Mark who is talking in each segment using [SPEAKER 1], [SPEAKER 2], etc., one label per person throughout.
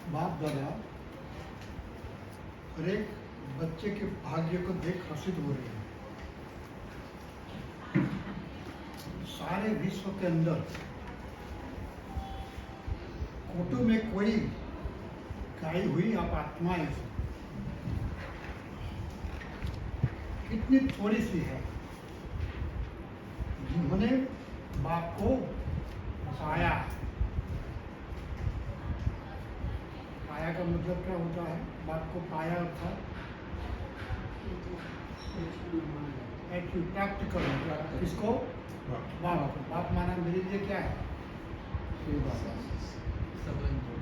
[SPEAKER 1] बाप दादा हर एक बच्चे के भाग्य को देख हर्षित हो रहे हैं। सारे विश्व के अंदर कोटों में कोई गाई हुई आप आत्माएं कितनी थोड़ी सी है जिन्होंने बाप को पाया। पाया का मतलब क्या होता है? बाप को पाया अर्थात प्राप्त करना। किसको? बाप को। बाप माना मेरे लिए क्या है?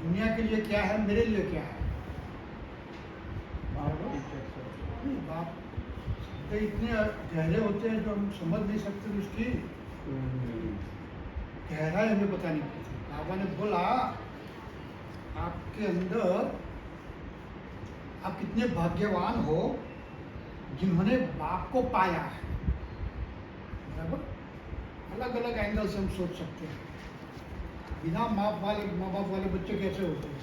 [SPEAKER 1] दुनिया के लिए क्या है, मेरे लिए क्या है? बाप तो इतने गहरे होते हैं जो हम समझ नहीं सकते, उसकी गहराई हमें पता नहीं पड़ती। बाबा ने बोला आपके अंदर आप कितने भाग्यवान हो जिन्होंने बाप को पाया है। बराबर? अलग अलग एंगल से हम सोच सकते हैं। बिना माँ बाप वाले बच्चे कैसे होते हैं?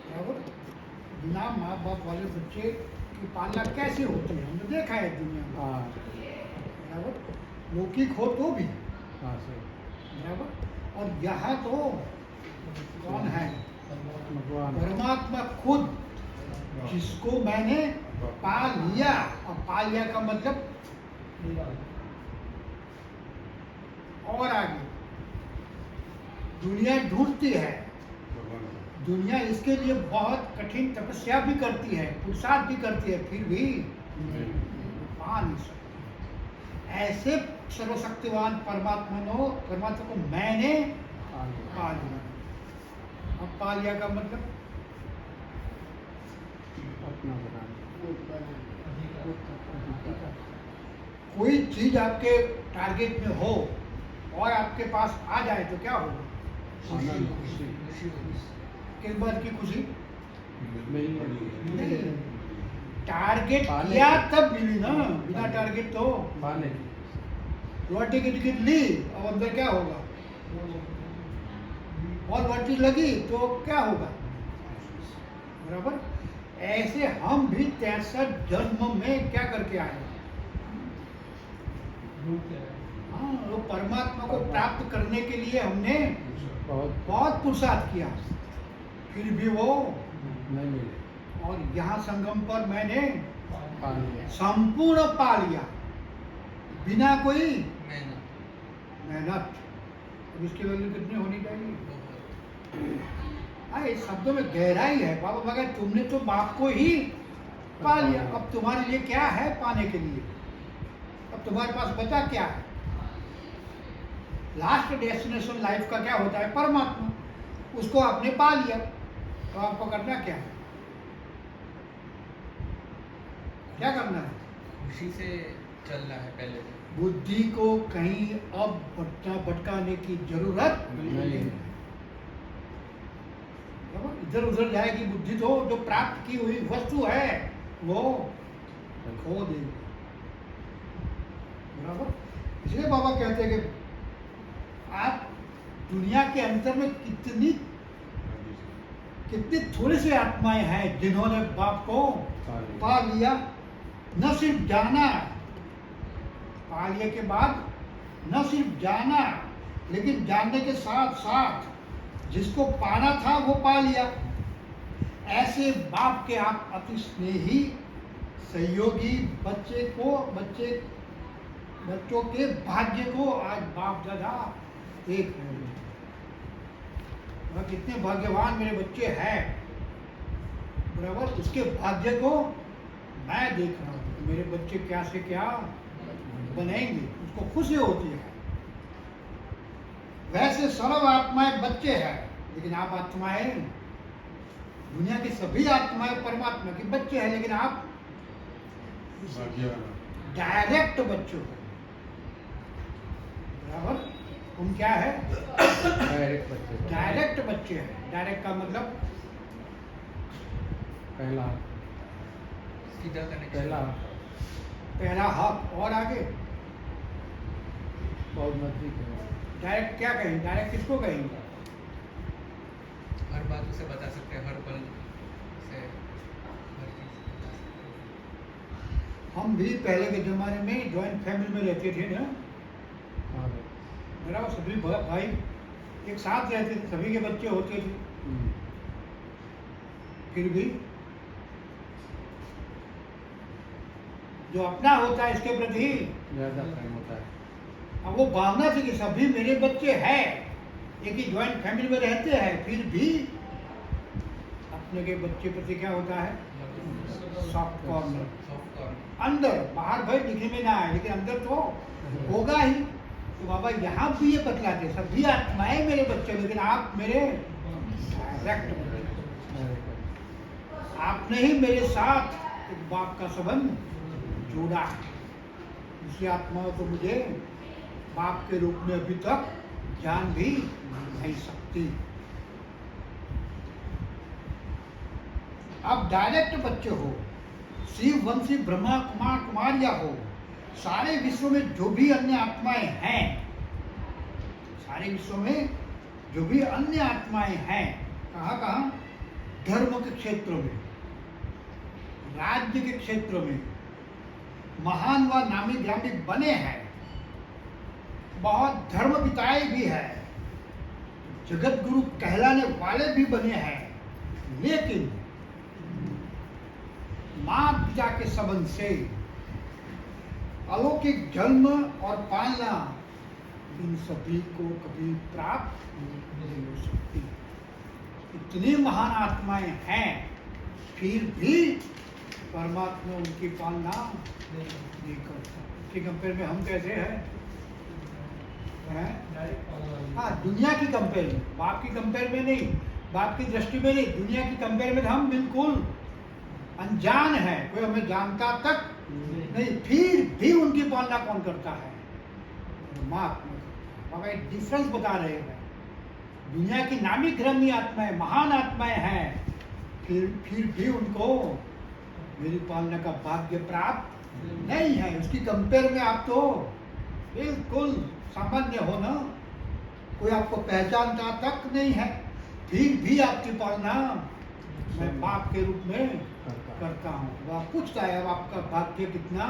[SPEAKER 1] बराबर? बिना माँ बाप वाले बच्चे की पालना कैसे होती है? हमने देखा है दुनिया में। बराबर? लौकिक हो तो भी। बराबर? और यहाँ तो कौन है? परमात्मा खुद, जिसको मैंने पा लिया। और पा लिया का मतलब और आगे दुनिया ढूंढती है। दुनिया इसके लिए बहुत कठिन तपस्या भी करती है, पुरुषार्थ भी करती है, फिर भी पा नहीं सकती। ऐसे सर्वशक्तिवान परमात्मा को मैंने पा लिया। अब पा लिया का मतलब कोई चीज आपके टारगेट में हो और आपके पास आ जाए तो क्या होगा? किस बात की खुशी? टारगेट किया तब मिली ना, बिना टारगेट तो लॉटरी की टिकट ली और अंदर क्या होगा? और लॉटरी लगी तो क्या होगा? बराबर? ऐसे हम भी 63 जन्म में क्या करके आए? हाँ, वो परमात्मा को प्राप्त करने के लिए हमने बहुत पुरुषार्थ किया, फिर भी वो नहीं मिले। और यहाँ संगम पर मैंने संपूर्ण पा लिया बिना कोई मेहनत। अब इसकी वैल्यू कितनी होनी चाहिए? इस शब्दों में गहराई है बाबा। मगर तुमने तो बाप को ही पा लिया, अब तुम्हारे लिए क्या है पाने के लिए? अब तुम्हारे पास बचा क्या है? लास्ट डेस्टिनेशन लाइफ का क्या होता है? परमात्मा। उसको आपने पा लिया तो आपको करना क्या है? क्या करना है?
[SPEAKER 2] खुशी से चलना है पहले से।
[SPEAKER 1] बुद्धि को कहीं अब भटकाने की जरूरत नहीं। इधर उधर जाएगी बुद्धि तो जो प्राप्त की हुई वस्तु है वो खो देगी। बराबर? इसलिए बाबा कहते हैं कि आप दुनिया के अंतर में कितनी थोड़ी सी आत्माएं हैं जिन्होंने बाप को पा लिया। न सिर्फ जाना, पा लिया के बाद न सिर्फ जाना, लेकिन जानने के साथ साथ जिसको पाना था वो पा लिया। ऐसे बाप के आप अति स्नेही सहयोगी बच्चों के भाग्य को आज बाप दादा देख रहे हैं। वह कितने भाग्यवान मेरे बच्चे हैं। बराबर? उसके भाग्य को मैं देख रहा हूँ। मेरे बच्चे क्या से क्या बनेंगे, उसको खुशी होती है। वैसे सर्व आत्माएं बच्चे हैं, लेकिन आप आत्माएं, दुनिया की सभी आत्माएं परमात्मा के बच्चे हैं, लेकिन आप डायरेक्ट बच्चे हो। बराबर? तुम क्या है? डायरेक्ट बच्चे हैं। डायरेक्ट का मतलब
[SPEAKER 3] पहला
[SPEAKER 2] सीधा कनेक्शन।
[SPEAKER 1] पहला हक। और आगे
[SPEAKER 3] बहुत नजदीक है।
[SPEAKER 1] डायरेक्ट क्या कहेंगे, डायरेक्ट किसको कहेंगे?
[SPEAKER 2] हर बात उसे बता सकते हैं, हर पल से हर चीज़ बता सकते हैं।
[SPEAKER 1] हम भी पहले के ज़माने में जॉइंट फैमिली में रहते थे ना,
[SPEAKER 3] हाँ भाई।
[SPEAKER 1] मेरा सभी भाई एक साथ रहते थे, सभी के बच्चे होते थे, फिर भी जो अपना होता है इसके प्रति
[SPEAKER 3] ज़्यादा प्रेम होता है।
[SPEAKER 1] अब वो भावना थी कि सभी मेरे बच्चे हैं, एक ही जॉइंट फैमिली में रहते हैं, फिर भी अपने के बच्चे प्रति क्या होता है? Soft corner,
[SPEAKER 2] soft corner.
[SPEAKER 1] अंदर, बाहर भाई दिखने में ना आए लेकिन अंदर तो होगा ही। तो बाबा यहाँ भी ये बतलाते, सभी आत्माएं मेरे बच्चे, लेकिन आप मेरे डायरेक्ट, आपने ही मेरे साथ एक बाप का संबंध जोड़ा है। दूसरी आत्माओं तो मुझे बाप के रूप में अभी तक जान भी नहीं सकती। आप डायरेक्ट बच्चे हो, शिव वंशी ब्रह्मा कुमार कुमारिया हो, सारे विश्व में जो भी अन्य आत्माएं हैं, सारे विश्व में जो भी अन्य आत्माएं हैं, कहाँ कहाँ? धर्म के क्षेत्र में, राज्य के क्षेत्र में महान व नामी ग्रामी बने हैं, बहुत धर्म पिताएं भी हैं, जगत गुरु कहलाने वाले भी बने हैं, लेकिन मां पिता के संबंध से अलौकिक जन्म और पालना इन सभी को कभी प्राप्त नहीं हो सकती। इतनी महान आत्माएं हैं, फिर भी परमात्मा उनकी पालना नहीं करता। उसके कंपेयर में हम कैसे हैं? हाँ, दुनिया की कंपेयर में, बाप की कंपेयर में नहीं, बाप की दृष्टि में नहीं, दुनिया की कंपेयर में हम बिल्कुल अनजान है, कोई हमें जानता तक नहीं, फिर भी उनकी पालना कौन करता है? परमात्मा। बाबा एक डिफरेंस बता रहे हैं, दुनिया की नामी ग्रामी आत्माएं, महान आत्माएं हैं, फिर भी उनको मेरी पालना का भाग्य प्राप्त नहीं है। उसकी कंपेयर में आप तो बिल्कुल सामान्य हो ना, कोई आपको पहचानता तक नहीं है, फिर भी आपकी पालना मैं बाप के रूप में करता हूँ। वह पूछता है अब आपका भाग्य कितना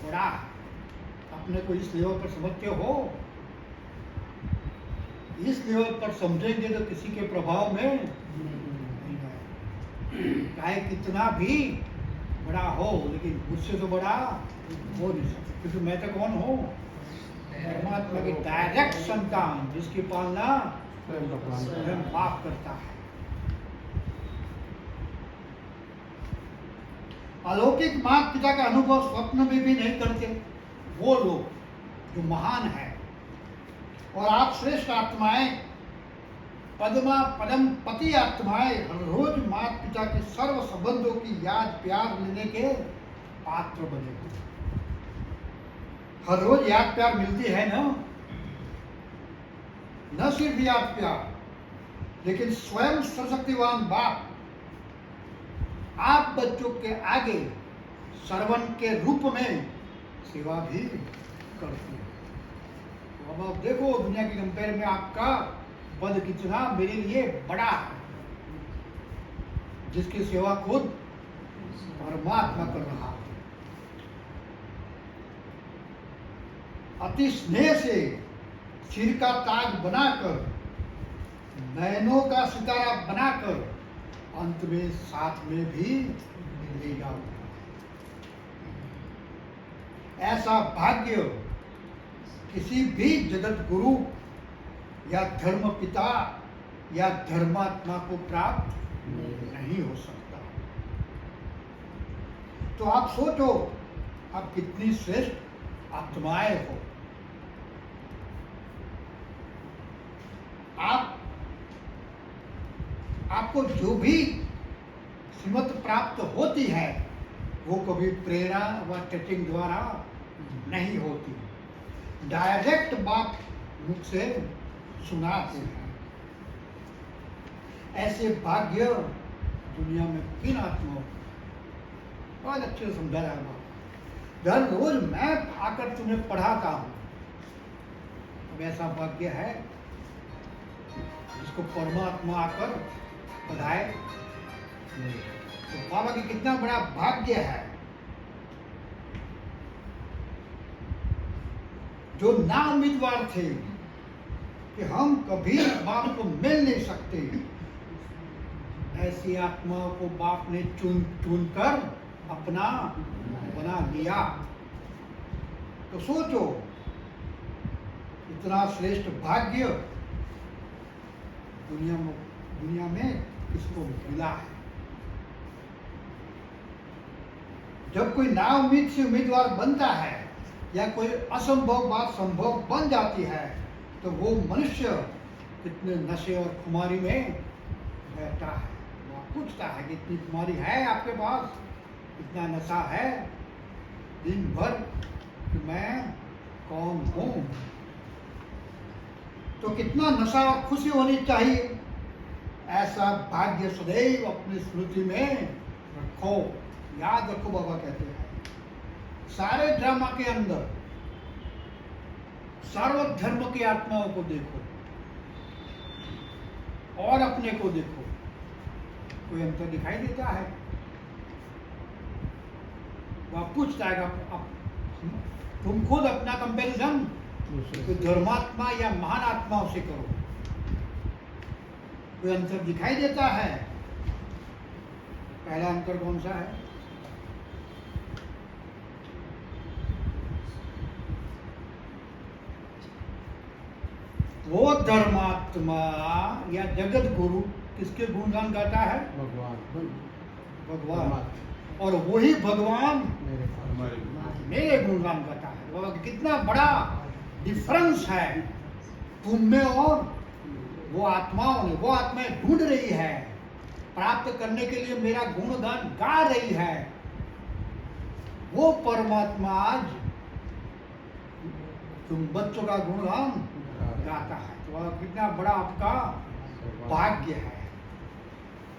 [SPEAKER 1] बड़ा, अपने को इस लेवल पर समझते हो? इस लेवल पर समझेंगे तो किसी के प्रभाव में नहीं है, चाहे कितना भी बड़ा हो, लेकिन मुझसे तो बड़ा हो नहीं सकता, क्योंकि मैं तो कौन हूँ? परमात्मा की डायरेक्ट संतान, जिसकी पालना स्वयं बाप करता है। अलौकिक माता पिता का अनुभव स्वप्न में भी नहीं करते वो लोग जो महान है, और आप श्रेष्ठ आत्माएं, पद्मा पदम पति आत्माएं हर रोज माता पिता के सर्व संबंधों की याद प्यार लेने के पात्र बने हो। हर रोज याद प्यार मिलती है ना, न सिर्फ याद प्यार, लेकिन स्वयं सर्वशक्तिवान बाप आप बच्चों के आगे श्रवण के रूप में सेवा भी करते हैं। तो अब आप देखो, दुनिया की कंपेयर में आपका पद कितना मेरे लिए बड़ा है, जिसकी सेवा खुद परमात्मा कर रहा है। अति स्नेह से सिर का ताज बनाकर, नयनों का सितारा बनाकर, अंत में साथ में भी ले जाऊंगा। ऐसा भाग्य किसी भी जगत गुरु या धर्म पिता या धर्मात्मा को प्राप्त नहीं हो सकता। तो आप सोचो, आप कितनी श्रेष्ठ आत्माएं हो। आपको जो भी श्रीमत प्राप्त होती है वो कभी प्रेरणा व टचिंग द्वारा नहीं होती, डायरेक्ट बात मुख से सुनाते हैं। ऐसे भाग्य दुनिया में किन आत्माओं, बहुत अच्छे से समझा रहा है। हर रोज मैं आकर तुम्हें पढ़ाता हूँ, वैसा भाग्य है जिसको परमात्मा आकर बढ़ाए।
[SPEAKER 3] नहीं।
[SPEAKER 1] तो बाबा की कितना बड़ा भाग्य है जो ना उम्मीदवार थे कि हम कभी बाप को मिल नहीं सकते, ऐसी आत्माओं को बाप ने चुन चुन कर अपना बना लिया। तो सोचो इतना श्रेष्ठ भाग्य दुनिया में किसको मिला है। जब कोई ना उम्मीद से उम्मीदवार बनता है या कोई असंभव बात संभव बन जाती है तो वो मनुष्य कितने नशे और खुमारी में बैठता है। वो पूछता है कि इतनी खुमारी है आपके पास, इतना नशा है दिन भर कि मैं कौन हूं। तो कितना नशा और खुशी होनी चाहिए। ऐसा भाग्य सदैव अपनी स्मृति में रखो, याद रखो। बाबा कहते हैं सारे ड्रामा के अंदर सर्वधर्म की आत्माओं को देखो और अपने को देखो, कोई अंतर दिखाई देता है? वह पूछता है अब तुम खुद अपना कंपैरिजन कोई धर्मात्मा या महान आत्माओं से करो, कोई अंतर दिखाई देता है? पहला अंतर कौन सा है? वो धर्मात्मा या जगत गुरु किसके गुणगान गाता है? भगवान। और वही भगवान मेरे गुणगान गाता है। बाबा कितना बड़ा डिफरेंस है तुम में और वो आत्माओं में। वो आत्माएं ढूंढ रही है, प्राप्त करने के लिए मेरा गुणगान गा रही है। वो परमात्मा आज तुम बच्चों का गुणगान गाता है। तो कितना बड़ा आपका भाग्य है।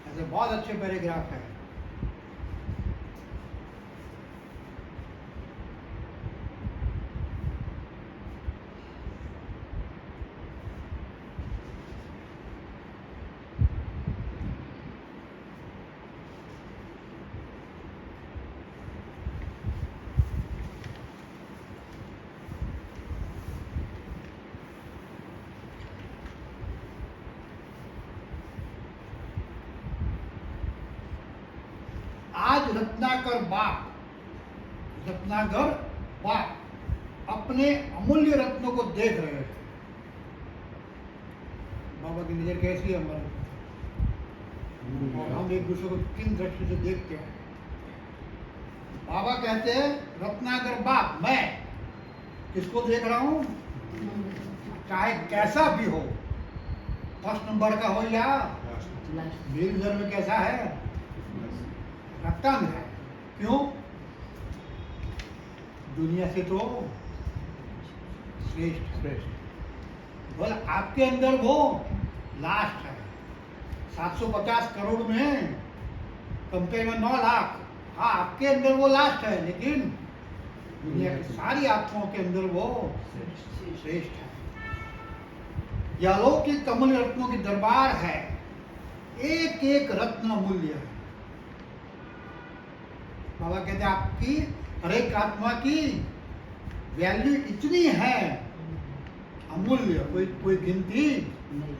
[SPEAKER 1] ऐसे बहुत अच्छे पैराग्राफ है। आज रत्नाकर बाप अपने अमूल्य रत्नों को देख रहे हैं। बाबा की नजर कैसी है हमारे, और हम एक दूसरे को किन दृष्टि से देखते हैं। बाबा कहते हैं रत्नाकर बाप, मैं किसको देख रहा हूं? चाहे कैसा भी हो, फर्स्ट नंबर का हो या मेरी नजर में कैसा है? रत्न है। क्यों? दुनिया से तो श्रेष्ठ। बोल आपके अंदर वो लास्ट है। 750 करोड़ में कंपेयर में 9 लाख। हाँ, आपके अंदर वो लास्ट है, लेकिन दुनिया की सारी आत्माओं के अंदर वो श्रेष्ठ है। यह अलौकिक कमल रत्नों की दरबार है। एक एक रत्न अमूल्य है। बाबा कहते हैं आपकी हर एक आत्मा की वैल्यू इतनी है अमूल्य, कोई गिनती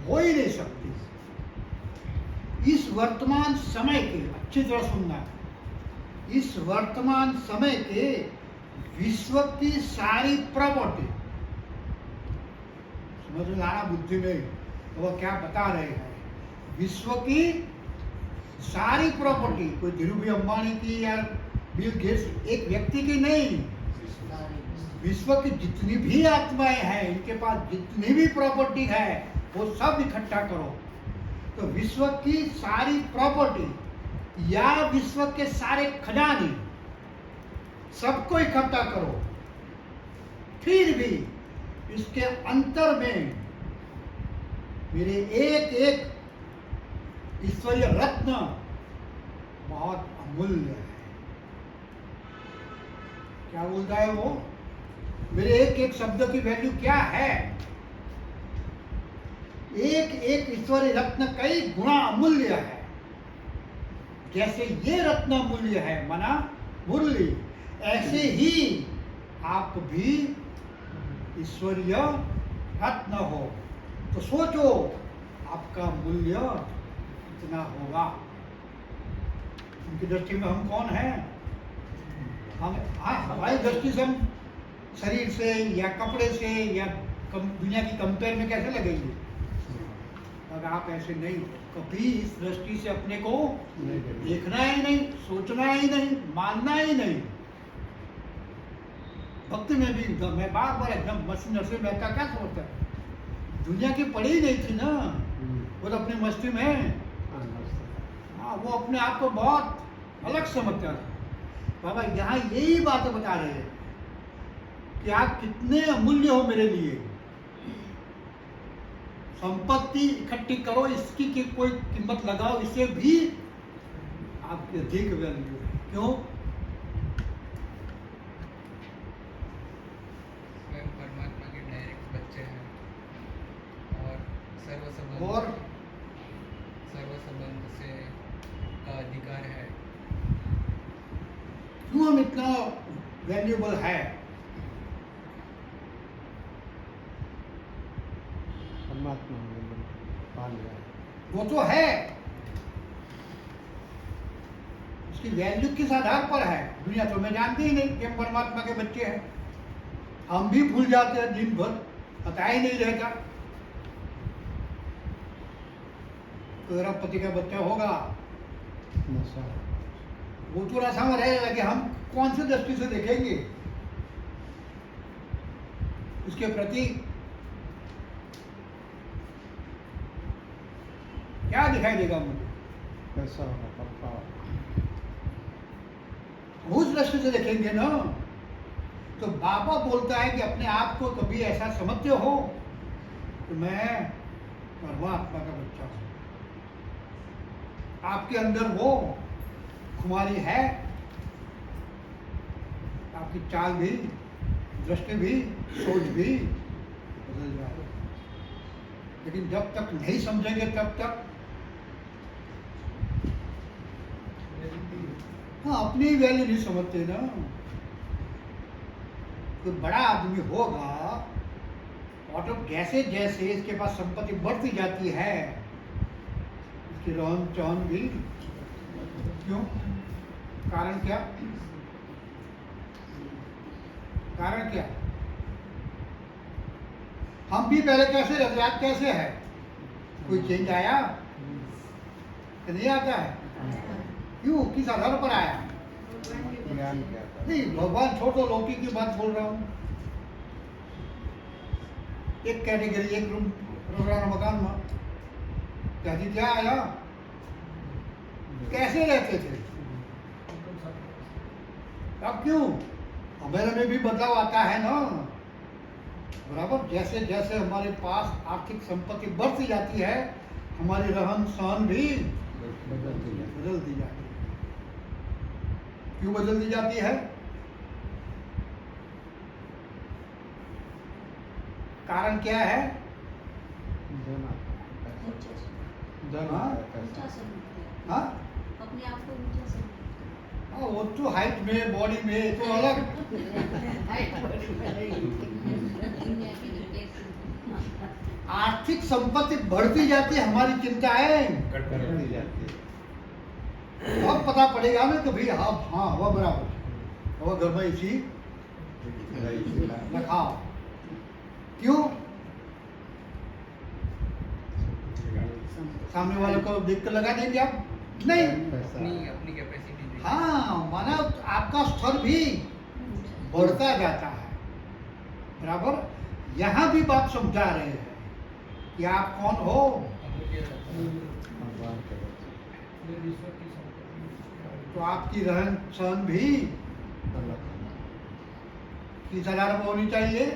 [SPEAKER 1] हो ही नहीं सकती। इस वर्तमान समय के, अच्छी तरह सुनना, इस वर्तमान समय के विश्व की सारी प्रॉपर्टी, समझ में आना बुद्धि में, तो वह क्या बता रहे हैं? विश्व की सारी प्रॉपर्टी, कोई धीरूभाई अंबानी की या बिल गेट्स एक व्यक्ति की नहीं, विश्व की जितनी भी आत्माएं हैं, इनके पास जितनी भी प्रॉपर्टी है वो सब इकट्ठा करो तो विश्व की सारी प्रॉपर्टी या विश्व के सारे खजाने सबको इकट्ठा करो, फिर भी इसके अंतर में मेरे एक एक ईश्वरीय रत्न बहुत अमूल्य है। क्या बोलता है वो? मेरे एक एक शब्द की वैल्यू क्या है? एक एक ईश्वरी रत्न कई गुणा अमूल्य है। जैसे ये रत्न मूल्य है मना मुरली, ऐसे ही आप भी ईश्वरीय रत्न हो। तो सोचो आपका मूल्य कितना होगा। उनकी दृष्टि में हम कौन हैं? हमारी दृष्टि से हम शरीर से या कपड़े से या दुनिया की कंपेयर में कैसे लगेंगे? अगर आप ऐसे नहीं, कभी इस दृष्टि से अपने को देखना ही नहीं, सोचना ही नहीं, मानना ही नहीं। भक्ति में भी मैं बार बार एकदम मस्ती नरसिंह मेहता क्या सोचता है, दुनिया की पड़ी ही नहीं थी ना, वो तो अपनी मस्ती में, हाँ वो अपने आप को बहुत अलग समझता था। बाबा यहाँ यही बातें बता रहे हैं कि आप कितने अमूल्य हो मेरे लिए। संपत्ति इकट्ठी करो, इसकी की कोई कीमत लगाओ, इससे भी आपके अधिक वैल्यू है। क्यों?
[SPEAKER 2] स्वयं परमात्मा के डायरेक्ट बच्चे हैं और सर्व संबंध से का अधिकार है।
[SPEAKER 1] क्यों हम इतना वैल्यूएबल है?
[SPEAKER 3] परमात्मा ने पाल लिया है।
[SPEAKER 1] वो तो है, उसकी वैल्यू किस आधार पर है? दुनिया तो मैं जानती ही नहीं कि हम परमात्मा के बच्चे हैं। हम भी भूल जाते हैं दिन भर, पता ही नहीं रहता। तो मेरा पति का बच्चा होगा,
[SPEAKER 3] नशा
[SPEAKER 1] वो तो रसा में रहेगा कि हम कौन सी दृष्टि से देखेंगे उसके प्रति, क्या दिखाई देगा मुझे?
[SPEAKER 3] पैसा होगा, पक्का
[SPEAKER 1] उस दृष्टि से देखेंगे ना। तो बाबा बोलता है कि अपने आप को कभी ऐसा समझते हो कि मैं परमात्मा का बच्चा हूं। आपके अंदर वो खुमारी है, आपकी चाल भी, दृष्टि भी, सोच भी बदल जाए। लेकिन जब तक नहीं समझेंगे तब तक हाँ अपनी वैल्यू नहीं समझते ना। कोई बड़ा आदमी होगा और तो जैसे जैसे इसके पास संपत्ति बढ़ती जाती है, इसकी रहन सहन भी, क्यों? कारण क्या? कारण क्या? हम भी पहले कैसे रहते, आज कैसे है? कोई चेंज आया कि नहीं आता है? क्यों? किस आधार पर आया?
[SPEAKER 3] ज्ञान क्या था?
[SPEAKER 1] नहीं, भगवान छोड़ो, लौकिक की बात बोल रहा हूं। एक कैटेगरी, एक रूम रोजाना मकान में कहती क्या आया, कैसे रहते थे, अब क्यों? हमारे में भी बदलाव आता है ना। बराबर जैसे जैसे हमारे पास आर्थिक संपत्ति बढ़ती जाती है, हमारी रहन सहन भी बदल दी जाती है। क्यों बदल दी जाती है? कारण क्या है? हाँ?
[SPEAKER 4] अपने आप को ऊंचा समझते
[SPEAKER 1] हाँ, वो तो हाइट में, बॉडी में तो अलग। आर्थिक संपत्ति बढ़ती जाती है, हमारी चिंताएं
[SPEAKER 3] बढ़ती जाती है।
[SPEAKER 1] अब पता पड़ेगा ना कि भाई हाँ हवा बराबर, हवा घर में इसी रखाओ। क्यों? सामने वाले को देख कर लगा देंगे आप? नहीं।
[SPEAKER 2] अपनी कैपेसिटी।
[SPEAKER 1] हाँ, माना आपका स्तर भी बढ़ता जाता है। बराबर यहाँ भी बात समझा रहे हैं कि आप कौन हो।
[SPEAKER 3] भगवान के बच्चे।
[SPEAKER 1] तो आपकी रहन सहन भी किस आधार पर होनी चाहिए?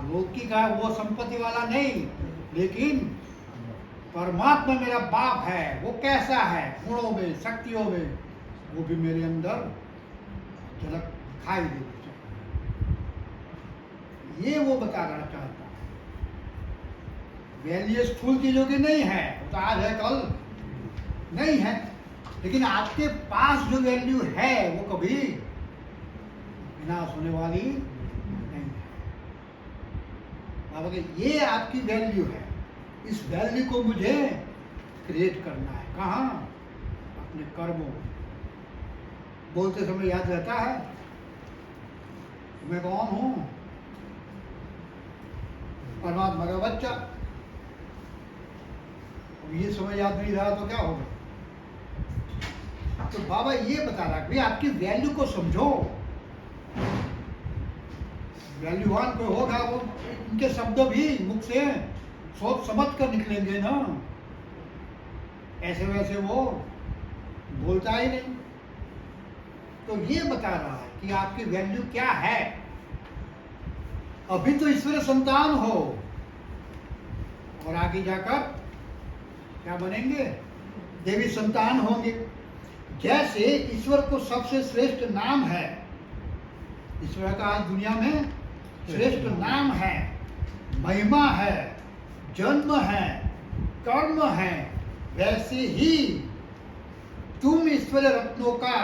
[SPEAKER 1] लौकिक है वो संपत्ति वाला नहीं, लेकिन परमात्मा मेरा बाप है, वो कैसा है, गुणों में, शक्तियों में, वो भी मेरे अंदर झलक दिखाई देती है। ये वो बताना चाहता है। वैल्यू स्थूल चीजों की नहीं है, वो तो आज है कल नहीं है, लेकिन आपके पास जो वैल्यू है वो कभी विनाश होने वाली नहीं है। बाबा के ये आपकी वैल्यू है, इस वैल्यू को मुझे क्रिएट करना है। कहाँ? अपने कर्मों। बोलते समय याद रहता है मैं कौन हूं? परमात्मा का बच्चा। अब ये समय याद नहीं रहा तो क्या होगा? तो बाबा ये बता रहा कि आपकी वैल्यू को समझो। वैल्यूवान कोई होगा वो उनके शब्द भी मुख से सोच समझ कर निकलेंगे ना, ऐसे वैसे वो बोलता ही नहीं। तो ये बता रहा है कि आपकी वैल्यू क्या है। अभी तो ईश्वर संतान हो और आगे जाकर क्या बनेंगे? देवी संतान होंगे। जैसे ईश्वर को सबसे श्रेष्ठ नाम है, ईश्वर का आज दुनिया में श्रेष्ठ नाम है, महिमा है, जन्म है, कर्म है, वैसे ही तुम ईश्वर रत्नों का,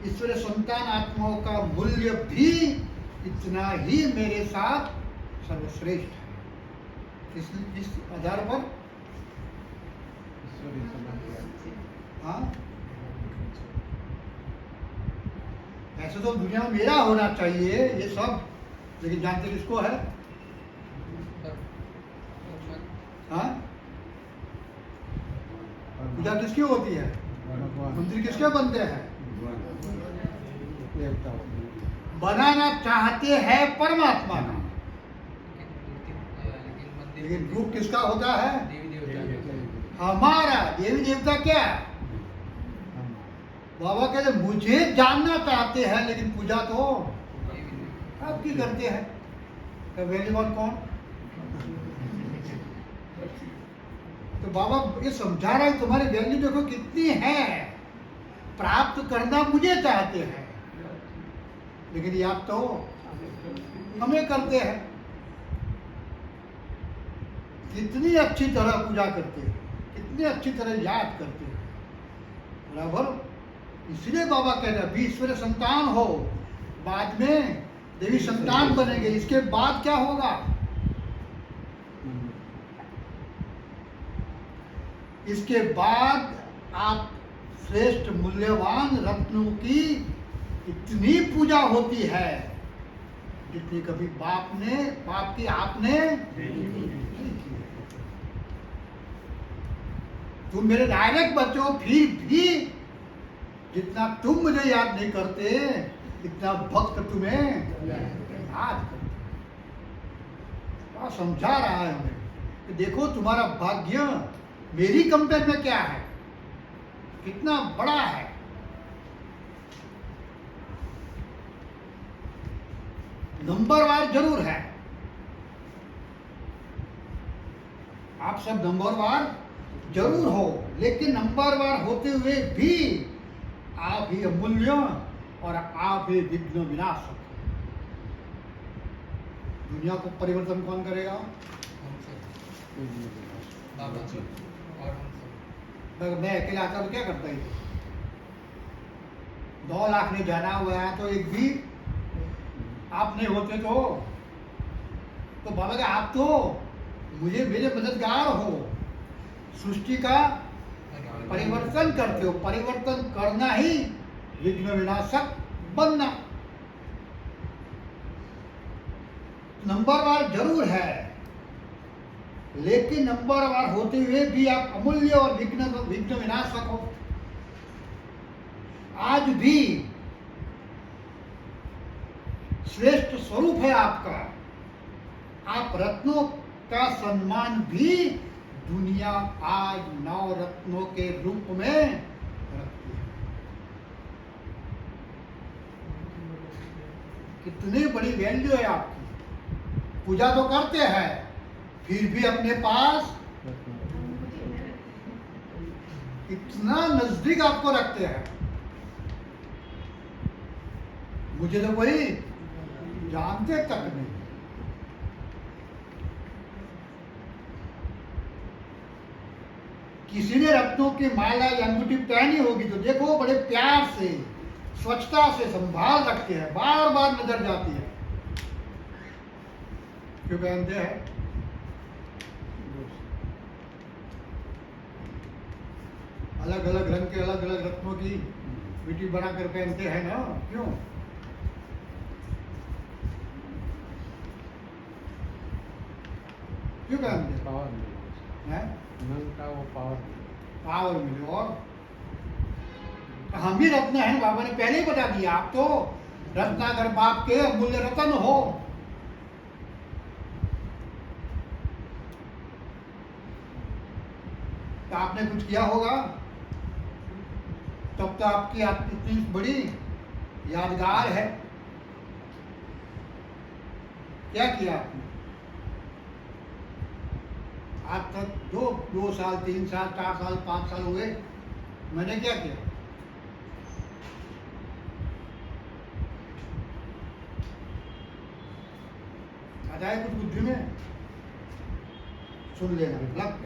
[SPEAKER 1] ईश्वर संतान आत्माओं का मूल्य भी इतना ही मेरे साथ सर्वश्रेष्ठ है। इस आधार पर
[SPEAKER 3] ईश्वरी समझ गया।
[SPEAKER 1] हाँ, ऐसे तो दुनिया में मेरा होना चाहिए ये सब, लेकिन जानते किसको है? हाँ, पूजा किसकी होती है?
[SPEAKER 3] भगवान
[SPEAKER 1] मंदिर किसके बनते हैं?
[SPEAKER 3] देवता होते हैं।
[SPEAKER 1] बनाना चाहते हैं परमात्मा का,
[SPEAKER 2] लेकिन
[SPEAKER 1] लेकिन रूप किसका होता है?
[SPEAKER 2] देवी देवता
[SPEAKER 1] हमारा। देवी देवता क्या? बाबा कहते मुझे जानना चाहते हैं, लेकिन पूजा तो आपकी करते हैं। तो वैल्यूवान कौन? तो बाबा ये समझा रहा है तुम्हारी वैल्यू देखो कितनी है। प्राप्त करना मुझे चाहते हैं, लेकिन ये आप तो हमें करते हैं। कितनी अच्छी तरह पूजा करते हैं, कितनी अच्छी तरह याद करते हैं, बराबर। इसलिए बाबा कह रहे हैं अभी ईश्वर संतान हो, बाद में देवी संतान बनेंगे, इसके बाद क्या होगा? इसके बाद आप श्रेष्ठ मूल्यवान रत्नों की इतनी पूजा होती है जितनी कभी बाप की आपने नहीं की। तुम मेरे डायरेक्ट बच्चे हो, फिर भी जितना तुम मुझे याद नहीं करते इतना भक्त तुम्हें याद करते। समझा रहा है हमें कि देखो तुम्हारा भाग्य मेरी कंपेयर में क्या है, कितना बड़ा है। नंबरवार जरूर है, आप सब नंबरवार जरूर हो, लेकिन नंबरवार होते हुए भी आप ही अमूल्य और आप ही विघ्न विनाशक। दुनिया को परिवर्तन कौन करेगा?
[SPEAKER 2] हम सब बाबा और हम सब।
[SPEAKER 1] मैं अकेला आता तो क्या करता ही? 2 लाख ने जाना हुआ है तो एक भी आप नहीं होते तो बाबा का आप तो मुझे मेरे मददगार हो, सृष्टि का परिवर्तन करते हो। परिवर्तन करना ही विघ्न विनाशक बनना। नंबरवार जरूर है, लेकिन नंबरवार होते हुए भी आप अमूल्य और विघ्न विनाशक हो। आज भी श्रेष्ठ स्वरूप है आपका। आप रत्नों का सम्मान भी दुनिया आज 9 रत्नों के रूप में रखती है। कितनी बड़ी वैल्यू है आपकी। पूजा तो करते हैं, फिर भी अपने पास इतना नजदीक आपको रखते हैं। मुझे तो कोई जानते तक नहीं। किसी ने रत्नों की माला या अंगूठी पहनी होगी तो देखो बड़े प्यार से स्वच्छता से संभाल रखते हैं, बार बार नजर जाती है। क्यों पहनते हैं? अलग अलग रंग के अलग अलग रत्नों की विटी बनाकर पहनते हैं ना, क्यों? क्यों पहनते हैं?
[SPEAKER 3] पावर मिले,
[SPEAKER 1] हैं?
[SPEAKER 3] मन का वो पावर मिले।
[SPEAKER 1] पावर मिले। और हम भी रत्न हैं, बाबा ने पहले ही बता दिया। आप तो रत्नाकर बाप के अमूल्य रत्न हो। तो आपने कुछ किया होगा तब तो आपकी इतनी बड़ी यादगार है। क्या किया आपने? आज तक दो साल, 3 साल, 4 साल, 5 साल हुए, मैंने क्या किया? आता है कुछ बुद्धि में? सुन लेना,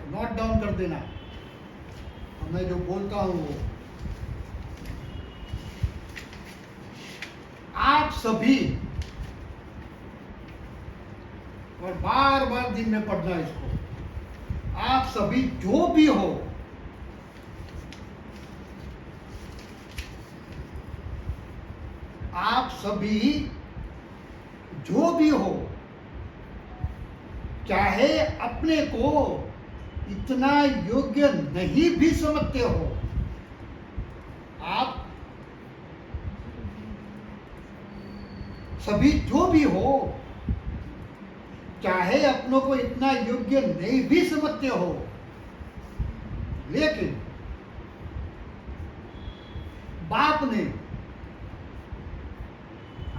[SPEAKER 1] नोट डाउन कर देना। और मैं जो बोलता हूं वो आप सभी, और बार बार दिन में पढ़ना इसको, आप सभी जो भी हो, आप सभी जो भी हो, चाहे अपने को इतना योग्य नहीं भी समझते हो, आप सभी जो भी हो, चाहे अपनों को इतना योग्य नहीं भी समझते हो, लेकिन बाप ने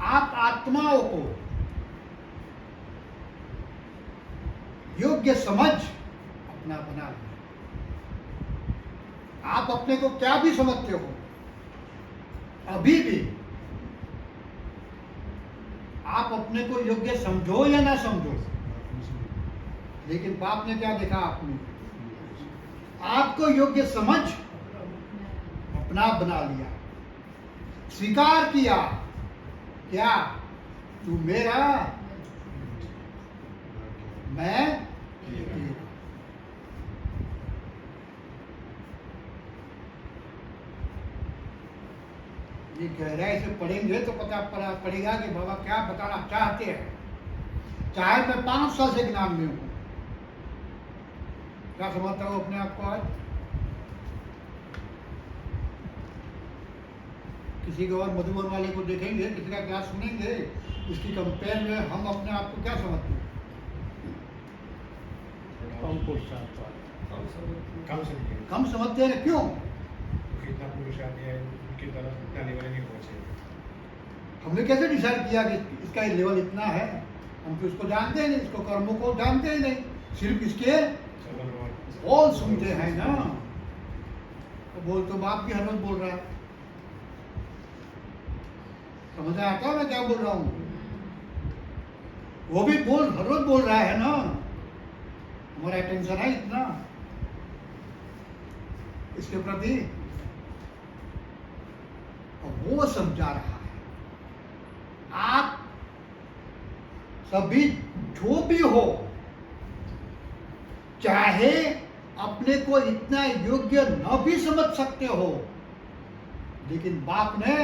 [SPEAKER 1] आप आत्माओं को योग्य समझ अपना बना लिया। आप अपने को क्या भी समझते हो, अभी भी आप अपने को योग्य समझो या ना समझो, लेकिन बाप ने क्या देखा? आपने आपको योग्य समझ अपना बना लिया, स्वीकार किया। क्या? तू मेरा, मैं तेरा। ये गहराई से पढ़ेंगे तो पता पड़ेगा कि बाबा क्या बताना चाहते हैं। चाहे मैं 5 साल से ज्ञान में हूं, क्या समझता हूं अपने आप को आज? किसी को और मधुबन वाले को देखेंगे, किसी का क्लास सुनेंगे, इसकी कंपेयर में हम अपने आप को क्या समझते हैं?
[SPEAKER 3] कम पुरुषार्थ वाले।
[SPEAKER 1] कम समझते हैं। क्यों?
[SPEAKER 5] कितना पुरुषार्थ है, उनकी तरफ इतना लेवल नहीं पहुंचे।
[SPEAKER 1] हमने कैसे डिसाइड किया कि इसका लेवल इतना है? हम तो इसको जानते ही नहीं, इसको कर्मों को जानते ही नहीं, सिर्फ इसके बोल सुनते हैं ना। तो बोल तो बाप भी हर रोज बोल रहा है, समझ आता है मैं क्या बोल रहा हूँ? वो भी हर रोज बोल रहा है ना। हमारा अटेंशन है इतना इसके प्रति, और वो समझा रहा है। आप सभी जो भी हो, चाहे अपने को इतना योग्य न भी समझ सकते हो, लेकिन बाप ने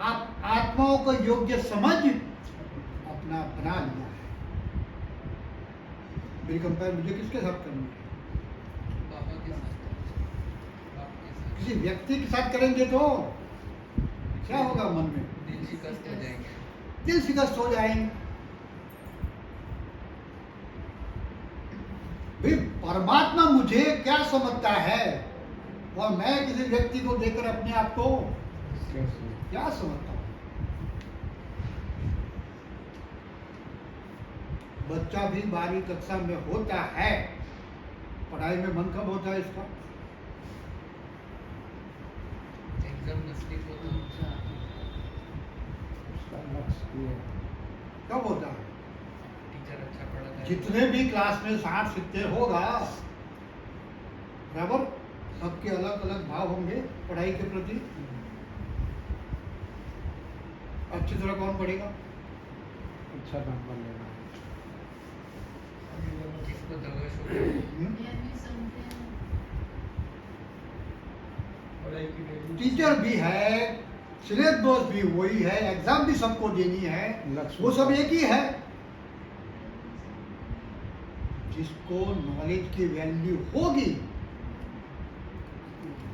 [SPEAKER 1] आप आत्माओं को योग्य समझ अपना बना लिया है। मेरी कंपेयर मुझे किसके साथ करनी है?
[SPEAKER 2] बाबा के साथ, बाप के साथ।
[SPEAKER 1] किसी व्यक्ति के साथ करेंगे तो क्या होगा? मन में
[SPEAKER 2] दिल शिकस्त हो जाएंगे।
[SPEAKER 1] दिल शिकस्त हो जाएंगे। भाई परमात्मा मुझे क्या समझता है, और मैं किसी व्यक्ति को देखकर अपने आप को क्या समझता हूं? बच्चा भी 12वीं कक्षा में होता है, पढ़ाई में मन कब होता है इसका?
[SPEAKER 2] एग्जाम नजदीक होता है,
[SPEAKER 3] उसका लक्ष्य ये है।
[SPEAKER 1] कब होता है?
[SPEAKER 2] टीचर अच्छा पढ़ाता है।
[SPEAKER 1] जितने भी क्लास में 60-70 होगा, बराबर, सबके अलग अलग भाव होंगे पढ़ाई के प्रति। अच्छी तरह कौन पढ़ेगा?
[SPEAKER 3] अच्छा नंबर लेना है।
[SPEAKER 2] जिसको दंगश हो गया
[SPEAKER 5] पढ़ाई की वैल्यू
[SPEAKER 1] टीचर भी है, सिलेबस भी वही है, एग्जाम भी सबको देनी है,
[SPEAKER 3] लक्ष्य
[SPEAKER 1] वो सब एक ही है। जिसको नॉलेज की वैल्यू होगी,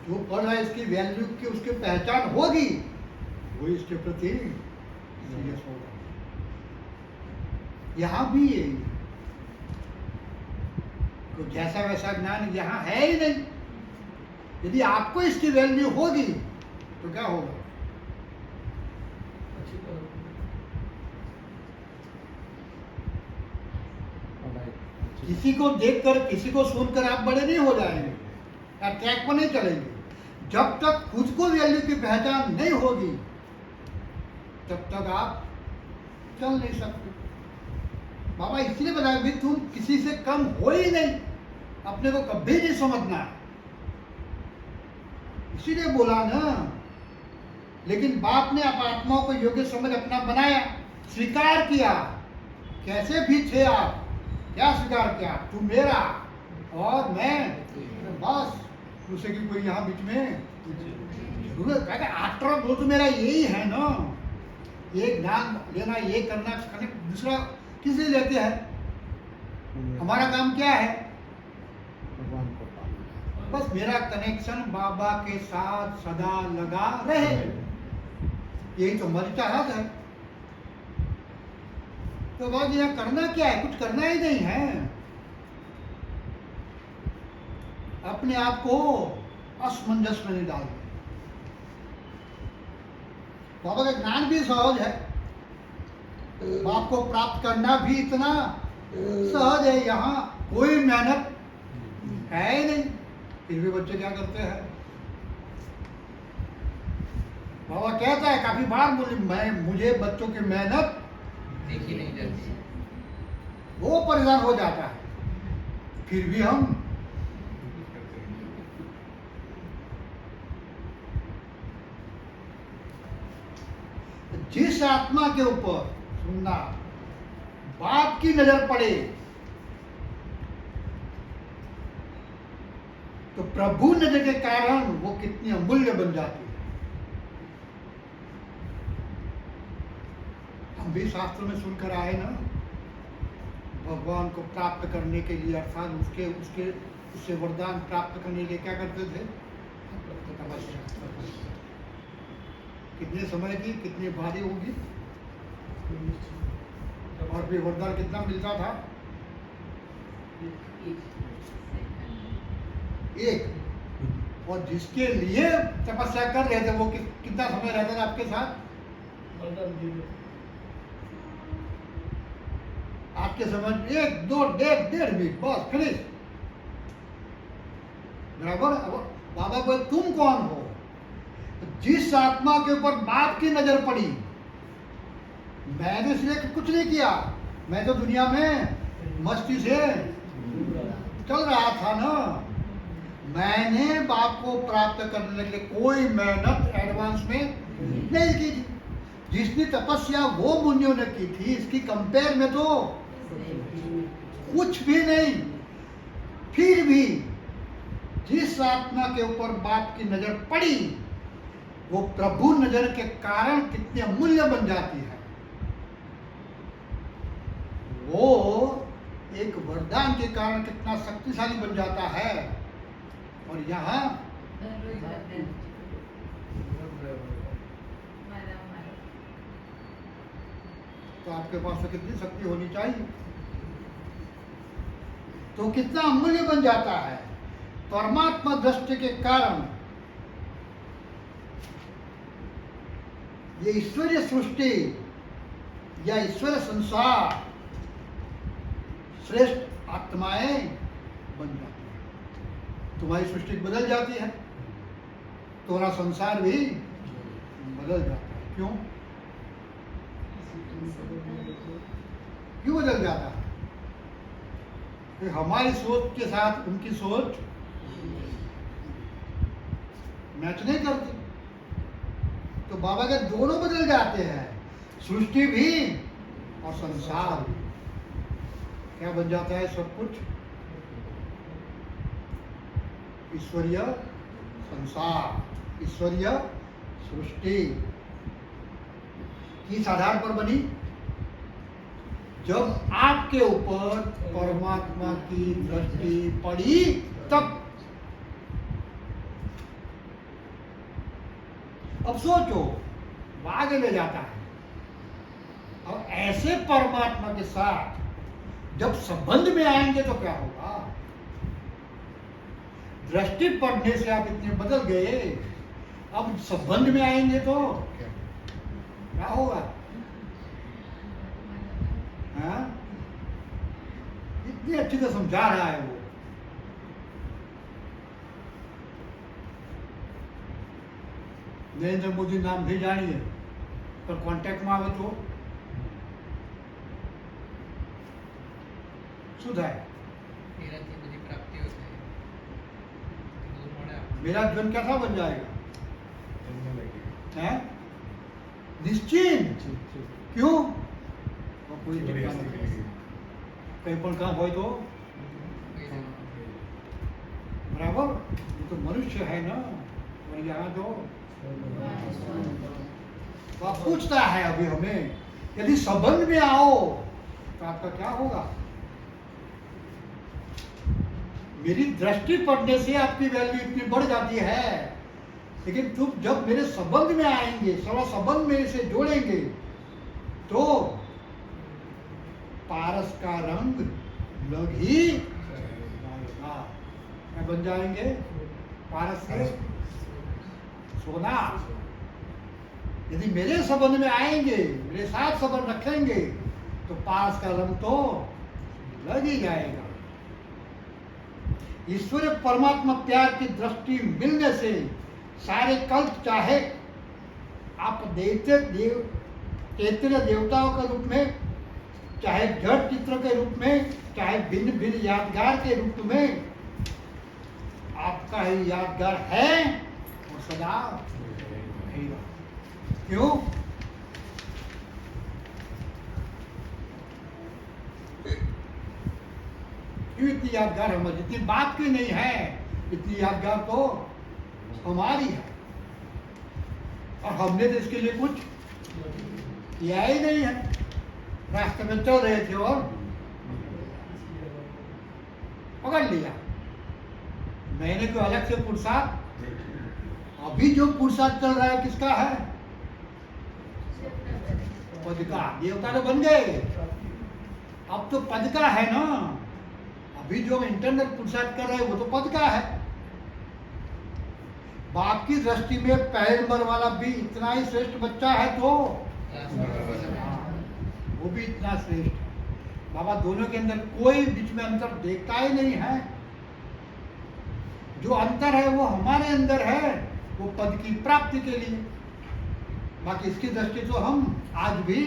[SPEAKER 1] जो पढ़ रहा है इसकी वैल्यू की उसकी पहचान होगी, वो इसके प्रति सीरियस होगा। यहाँ भी यही है। तो जैसा वैसा ज्ञान यहाँ है ही नहीं। यदि आपको इसकी वैल्यू होगी तो क्या होगा?
[SPEAKER 5] अच्छी तरह
[SPEAKER 3] पढ़ाई अच्छी
[SPEAKER 1] किसी को देखकर, किसी को सुनकर आप बड़े नहीं हो जाएंगे या ट्रैक पर नहीं चलेंगे। जब तक खुद को वैल्यू की पहचान नहीं होगी तब तक आप चल नहीं सकते। बाबा इसलिए बताया भी तुम किसी से कम हो ही नहीं, अपने को कभी नहीं समझना है, इसीलिए बोला ना। लेकिन बाप ने आत्माओं को योग्य समझ अपना बनाया, स्वीकार किया। कैसे भी थे आप, क्या स्वीकार किया? तू मेरा और मैं, बस दूसरे की कोई यहाँ बीच में जरूरत है? आफ्टर वो तो मेरा यही है ना, ये ज्ञान लेना, ये करना, दूसरा किस लिए लेते हैं?
[SPEAKER 3] है।
[SPEAKER 1] हमारा काम क्या है?
[SPEAKER 3] भगवान को पाना।
[SPEAKER 1] बस मेरा कनेक्शन बाबा के साथ सदा लगा रहे, यही तो हमारी चाहत है। तो बाबा यहाँ करना क्या है? कुछ करना ही नहीं है। अपने आप को असमंजस में नहीं डालना। बाबा का ज्ञान भी सहज है, बाप को प्राप्त करना भी इतना सहज है। यहाँ कोई मेहनत है ही नहीं, फिर भी बच्चे क्या करते हैं? बाबा कहता है काफी बार, मुझे बच्चों की मेहनत
[SPEAKER 2] देखी नहीं जाती।
[SPEAKER 1] वो परेशान हो जाता है, फिर भी हम
[SPEAKER 5] करते हैं।
[SPEAKER 1] जिस आत्मा के ऊपर सुनना बाप की नजर पड़े तो प्रभु नजर के कारण वो कितनी अमूल्य बन जाती है। हम भी शास्त्र में सुनकर आए ना, भगवान को प्राप्त करने के लिए, अर्थात उससे वरदान प्राप्त करने के लिए क्या करते थे? तपस्या। कितने समय की, कितनी भारी होगी, और भी वरदान कितना मिलता था? एक। और जिसके लिए तपस्या कर रहे थे वो कितना समय रहता था आपके साथ? आपके समझ 1, 2, 1.5 वीक, बस फिनिश। बराबर। अब बाबा बोले तुम कौन हो? जिस आत्मा के ऊपर बाप की नजर पड़ी, मैंने इसलिए कुछ नहीं किया, मैं तो दुनिया में मस्ती से चल रहा था ना। मैंने बाप को प्राप्त करने के लिए कोई मेहनत एडवांस में नहीं की थी। जिसकी तपस्या वो मुनियों ने की थी, इसकी कंपेयर में तो कुछ भी नहीं। फिर भी जिस आत्मा के ऊपर बाप की नजर पड़ी, वो प्रभु नजर के कारण कितनी अमूल्य बन जाती है। वो एक वरदान के कारण कितना शक्तिशाली बन जाता है। और यहाँ तो आपके पास तो कितनी शक्ति होनी चाहिए, तो कितना अमूल्य बन जाता है। परमात्मा दृष्टि के कारण ये ईश्वरीय सृष्टि या ईश्वरीय संसार श्रेष्ठ आत्माएं बन जाती है। तुम्हारी सृष्टि बदल जाती है, तुम्हारा संसार भी बदल जाता है। क्यों बदल जाता है? हमारी सोच के साथ उनकी सोच मैच नहीं करती। तो बाबा के दोनों बदल जाते हैं, सृष्टि भी और संसार भी। क्या बन जाता है सब कुछ? ईश्वरीय संसार, ईश्वरीय सृष्टि किस आधार पर बनी? जब आपके ऊपर परमात्मा की दृष्टि पड़ी तब। अब सोचो, वो आगे ले जाता है। और ऐसे परमात्मा के साथ जब संबंध में आएंगे तो क्या होगा? दृष्टि पड़ने से आप इतने बदल गए, अब संबंध में आएंगे तो क्या होगा? हाँ? इतनी अच्छी तरह समझा रहा है वो। नरेंद्र मोदी नाम नहीं जानिए, पर कांटेक्ट में आवे तो શું થાય?
[SPEAKER 2] એનાથી બધી પ્રાપ્તિઓ થાય. બધું મળે આપણને.
[SPEAKER 1] मेरा जीवन कैसा बन जाएगा?
[SPEAKER 5] जमने लगेगा।
[SPEAKER 1] है निश्चिंत। क्यों? और कोई
[SPEAKER 5] बड़ी
[SPEAKER 1] चिंता
[SPEAKER 5] आस्था
[SPEAKER 1] नहीं।
[SPEAKER 5] मिलेगी।
[SPEAKER 1] कहीं पण काम હોય तो
[SPEAKER 2] કઈ જાય.
[SPEAKER 1] बराबर, ये तो मनुष्य है ना। और यहाँ तो आप पूछता है अभी हमें, यदि संबंध में आओ तो आपका क्या होगा? मेरी दृष्टि पड़ने से आपकी वैल्यू इतनी बढ़ जाती है, लेकिन तुम जब मेरे संबंध में आएंगे, थोड़ा संबंध में इसे जोड़ेंगे तो पारस का रंग लग ही जाएगा। क्या बन जाएंगे? पारस से सोना। यदि मेरे संबंध में आएंगे, मेरे साथ संबंध रखेंगे तो पारस का रंग तो लग ही जाएगा। ईश्वर परमात्मा प्यार की दृष्टि मिलने से सारे कल्प, चाहे आप चैतन्य देवताओं के रूप में, चाहे जड़ चित्र के रूप में, चाहे भिन्न भिन्न यादगार के रूप में, आपका ही यादगार है और सदा रहेगा। क्यों? क्यों इतनी यादगार हमारी? जितनी बात की नहीं है, इतनी यादगार तो हमारी है। और हमने तो इसके लिए कुछ किया ही नहीं है। रास्ते में चल रहे थे और पकड़ लिया। मैंने कोई अलग से पुरुषार्थ, अभी जो पुरुषार्थ चल रहा है किसका है? पद का। देवता तो बन गए, अब तो पद का है ना। अभी जो इंटरनल पुरुषार्थ कर रहे हैं वो तो पद का है। बाप की दृष्टि में पहले नंबर वाला भी इतना ही श्रेष्ठ बच्चा है तो वो भी इतना श्रेष्ठ है। बाबा दोनों के अंदर कोई बीच में अंतर देखता ही नहीं है। जो अंतर है वो हमारे अंदर है, वो पद की प्राप्ति के लिए। बाकी इसकी दृष्टि तो हम आज भी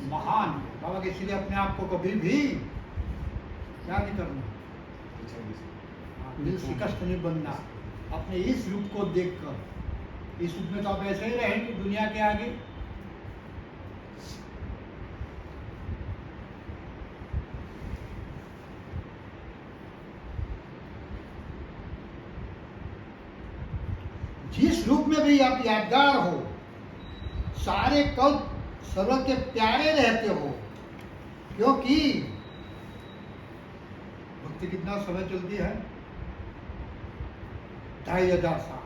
[SPEAKER 1] महान है। बाबा के इसलिए अपने आप को कभी भी क्या नहीं करना, दिल शिकस्त नहीं बनना। अपने इस रूप को देखकर, इस रूप में तो आप ऐसे ही रहेंगे दुनिया के आगे। जिस रूप में भी आप यादगार हो, सारे कल्प सर्व के प्यारे रहते हो। क्योंकि भक्ति कितना समय चलती है? 2500 साल।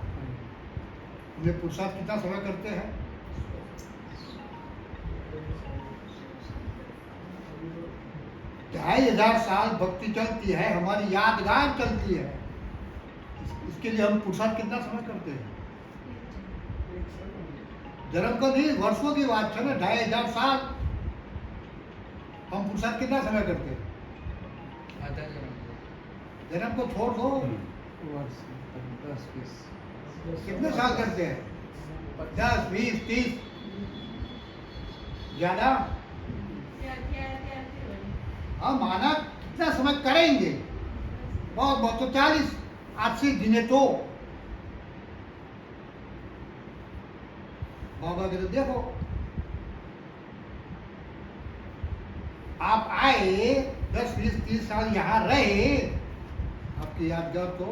[SPEAKER 1] हमें पुरुषार्थ कितना समय करते हैं? 2500 साल भक्ति चलती है, हमारी यादगार चलती है। इसके लिए हम पुरुषार्थ कितना समय करते हैं? जन्म को नहीं, वर्षों की बात है ना। 2500 साल हम पुरुषार्थ कितना समय करते हैं?
[SPEAKER 2] आधा जन्म.
[SPEAKER 1] जन्म को छोड़ दो,
[SPEAKER 3] वर्ष 10-20
[SPEAKER 1] कितने साल करते हैं? 10, 20, 30 ज्यादा। हम माना कितना समय करेंगे? बहुत बहुत तो 40। आज से गिने तो बाबा कहते देखो, आप आए 10, 20, 30 साल यहाँ रहे, आपकी यादगार तो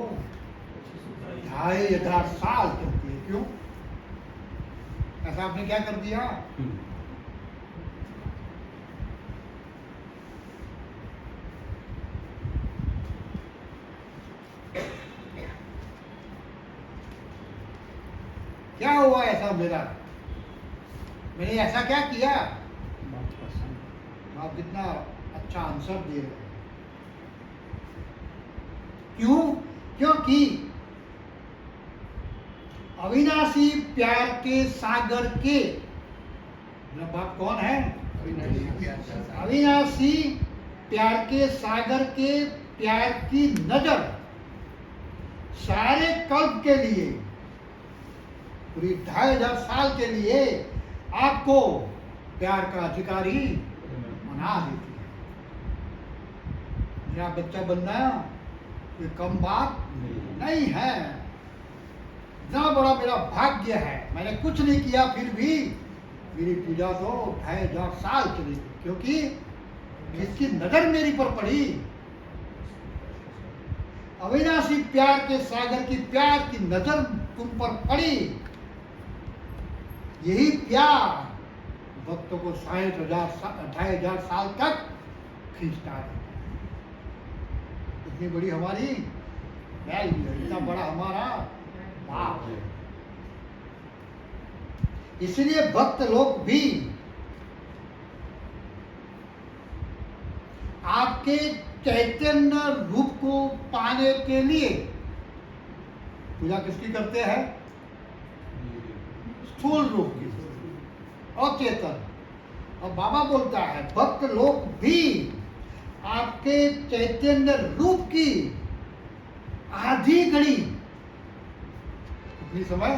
[SPEAKER 1] 2,500 साल चलती है। क्यों? ऐसा आपने क्या कर दिया? क्या हुआ ऐसा मेरा? मैंने ऐसा क्या किया? आप कितना अच्छा आंसर दे रहे हैं। क्यों? क्योंकि अविनाशी प्यार के सागर के, मेरा बाप कौन है? अविनाशी प्यार के सागर के प्यार की नजर सारे कल्प के लिए, पूरी 2,500 साल के लिए आपको प्यार का अधिकारी बना देती है। मेरा बच्चा बनना ये कम बात नहीं है। इतना बड़ा मेरा भाग्य है, मैंने कुछ नहीं किया फिर भी मेरी पूजा तो 2,500 साल चली, क्योंकि जिसकी नजर मेरी पर पड़ी, अविनाशी प्यार के सागर की प्यार की नजर तुम पर पड़ी, यही प्यार भक्तों को 2,500 साल तक खींचता है। इतनी बड़ी हमारी वैल्यू है, इतना बड़ा हमारा बाप है। इसलिए भक्त लोग भी आपके चैतन्य रूप को पाने के लिए पूजा किसकी करते हैं? स्थूल रूप की, अचेतन। और बाबा बोलता है भक्त लोग भी आपके चैतन्य रूप की आधी घड़ी, कितनी समय?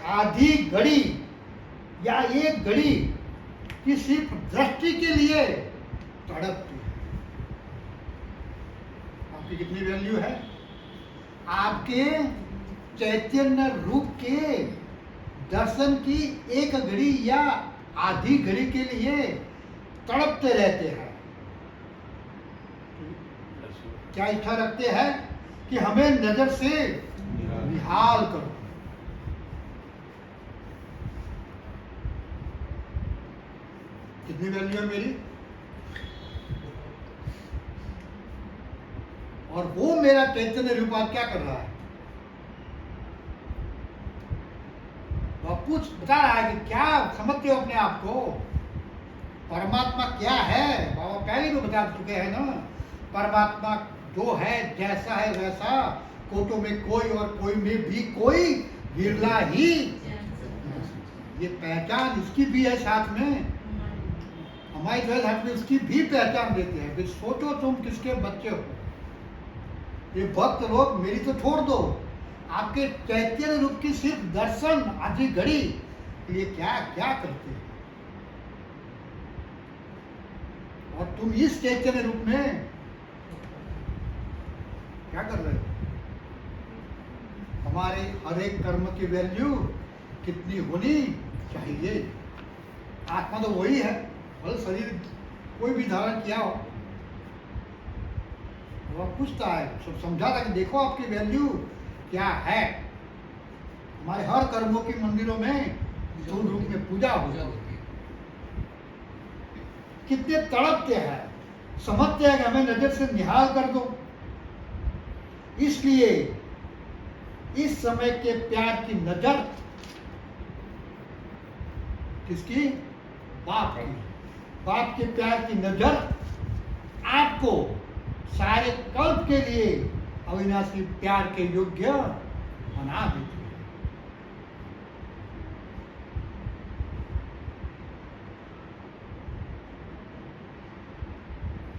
[SPEAKER 1] आधी घड़ी या एक घड़ी की सिर्फ दृष्टि के लिए तड़पती है। आपकी कितनी वैल्यू है? आपके चैतन्य रूप के दर्शन की एक घड़ी या आधी घड़ी के लिए तड़पते रहते हैं। क्या इच्छा रखते हैं कि हमें नजर से निहाल करो। कितनी वैल्यू है मेरी? और वो मेरा चैतन्य रूप आज क्या कर रहा है? वह कुछ बता रहा है कि क्या समझते हो अपने आप को? परमात्मा क्या है? बाबा पहले भी बता चुके हैं ना। परमात्मा जो है, जैसा है वैसा, कोटों में कोई और कोई में भी कोई, विरला ही। ये पहचान इसकी भी है, साथ में हमारी जो उसकी भी पहचान देते हैं। फिर सोचो तुम किसके बच्चे हो। ये भक्त लोग मेरी तो छोड़ दो, आपके चैतन्य रूप की सिर्फ दर्शन आधी घड़ी के लिए क्या क्या करते हैं। और तुम इस चैतन्य रूप में क्या कर रहे हो? हमारे हर एक कर्म की वैल्यू कितनी होनी चाहिए? आत्मा तो वही है, भले शरीर कोई भी धारण किया हो। वो पूछता है, सब समझाता कि देखो आपकी वैल्यू क्या है। हमारे हर कर्मों की मंदिरों में स्थूल रूप में पूजा होती है। कितने तड़पते हैं, समझते हैं कि हमें नजर से निहाल कर दो। इसलिए इस समय के प्यार की नजर किसकी? बाप की। बाप के प्यार की नजर आपको सारे कल्प के लिए अविनाशी प्यार के योग्य बना देती है।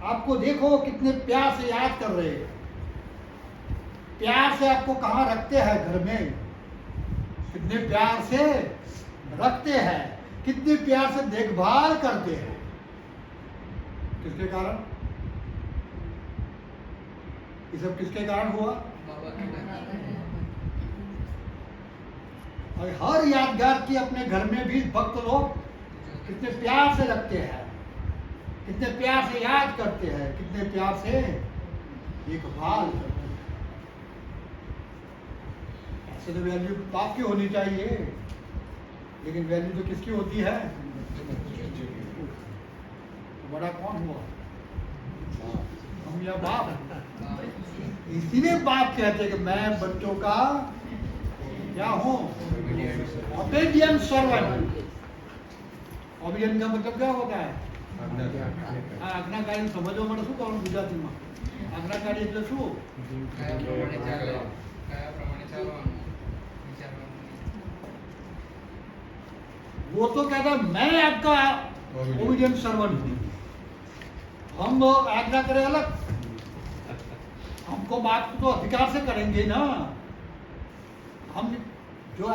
[SPEAKER 1] आपको देखो कितने प्यार से याद कर रहे हैं, प्यार से आपको कहाँ रखते हैं? घर में कितने प्यार से रखते हैं, कितने प्यार से देखभाल करते हैं। किसके कारण? ये सब किसके कारण हुआ?
[SPEAKER 2] बाबा के नाम।
[SPEAKER 1] और हर यादगार की अपने घर में भी भक्त लोग कितने प्यार से रखते हैं, कितने प्यार से याद करते हैं, कितने प्यार से देखभाल करते हैं। ऐसे तो वैल्यू बाप की होनी चाहिए, लेकिन वैल्यू तो किसकी होती है? तो बड़ा कौन हुआ, हम या बाप? इसीलिए बाप कहते हैं कि मैं बच्चों का क्या हूँ, ओबीडिएंट सर्वेंट। ओबीडिएंट का मतलब क्या होता है? આજ્ઞાકારી સમજવા માટે શું કરવાનું ગુજરાતીમાં? આજ્ઞાકારી એટલે શું?
[SPEAKER 2] કયા પ્રમાણે ચાલવાનું, વિચારવાનું.
[SPEAKER 1] वो तो कहता है मैं आपका ओबीडिएंट सर्वेंट हूँ। हम आज्ञा करें अलग, हमको बात तो अधिकार से करेंगे ना, हम जो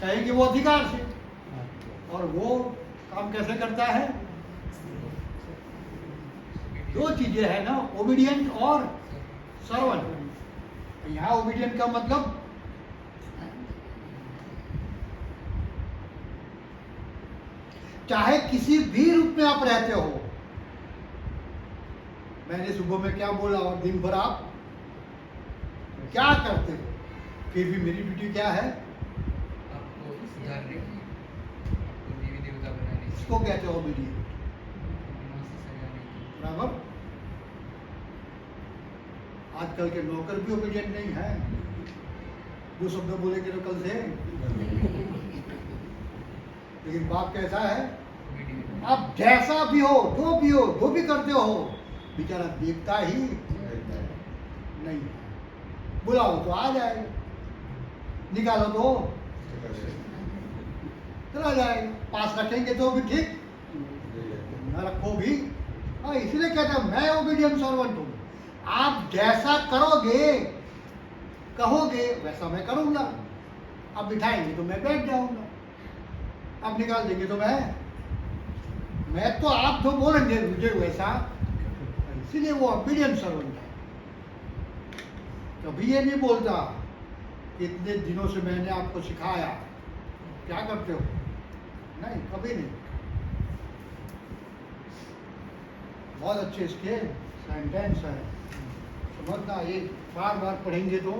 [SPEAKER 1] कहेंगे वो अधिकार से, और वो काम कैसे करता है? दो चीजें है ना, ओबीडिएंट और सर्वेंट। यहाँ ओबीडिएंट का मतलब चाहे किसी भी रूप में आप रहते हो, मैंने सुबह में क्या बोला और दिन भर आप क्या करते हो, फिर भी मेरी ड्यूटी क्या है?
[SPEAKER 2] आपको सुधारने की, आपको देवी देवता बनाने की,
[SPEAKER 1] इसको कहते हो ओबीडिएंट।
[SPEAKER 2] माँ से सजाने की.
[SPEAKER 1] बराबर। आजकल के नौकर भी ओबीडिएंट नहीं है, दो शब्द बोलेंगे तो कल से। लेकिन बाप कैसा है?
[SPEAKER 2] Obedient.
[SPEAKER 1] आप जैसा भी हो, जो भी करते हो, बेचारा देखता ही नहीं। बुलाओ तो आ जाएगा, निकालो तो चला जाएगा, पास रखेंगे तो भी ठीक, न रखो भी। हाँ, इसलिए कहते हैं मैं ओबीडिएंट सर्वेंट हूँ। आप जैसा करोगे, कहोगे, वैसा मैं करूँगा। अब बिठाएंगे तो मैं बैठ जाऊँगा, अब निकाल देंगे तो मैं तो आप जो बोलेंगे मुझे वैसा, इसीलिए वो ओबीडिएंट सर्वेंट है। कभी ये नहीं बोलता कि इतने दिनों से मैंने आपको सिखाया, क्या करते हो? नहीं, कभी नहीं। बहुत अच्छे इसके सेंटेंस है, समझना, ये बार बार पढ़ेंगे तो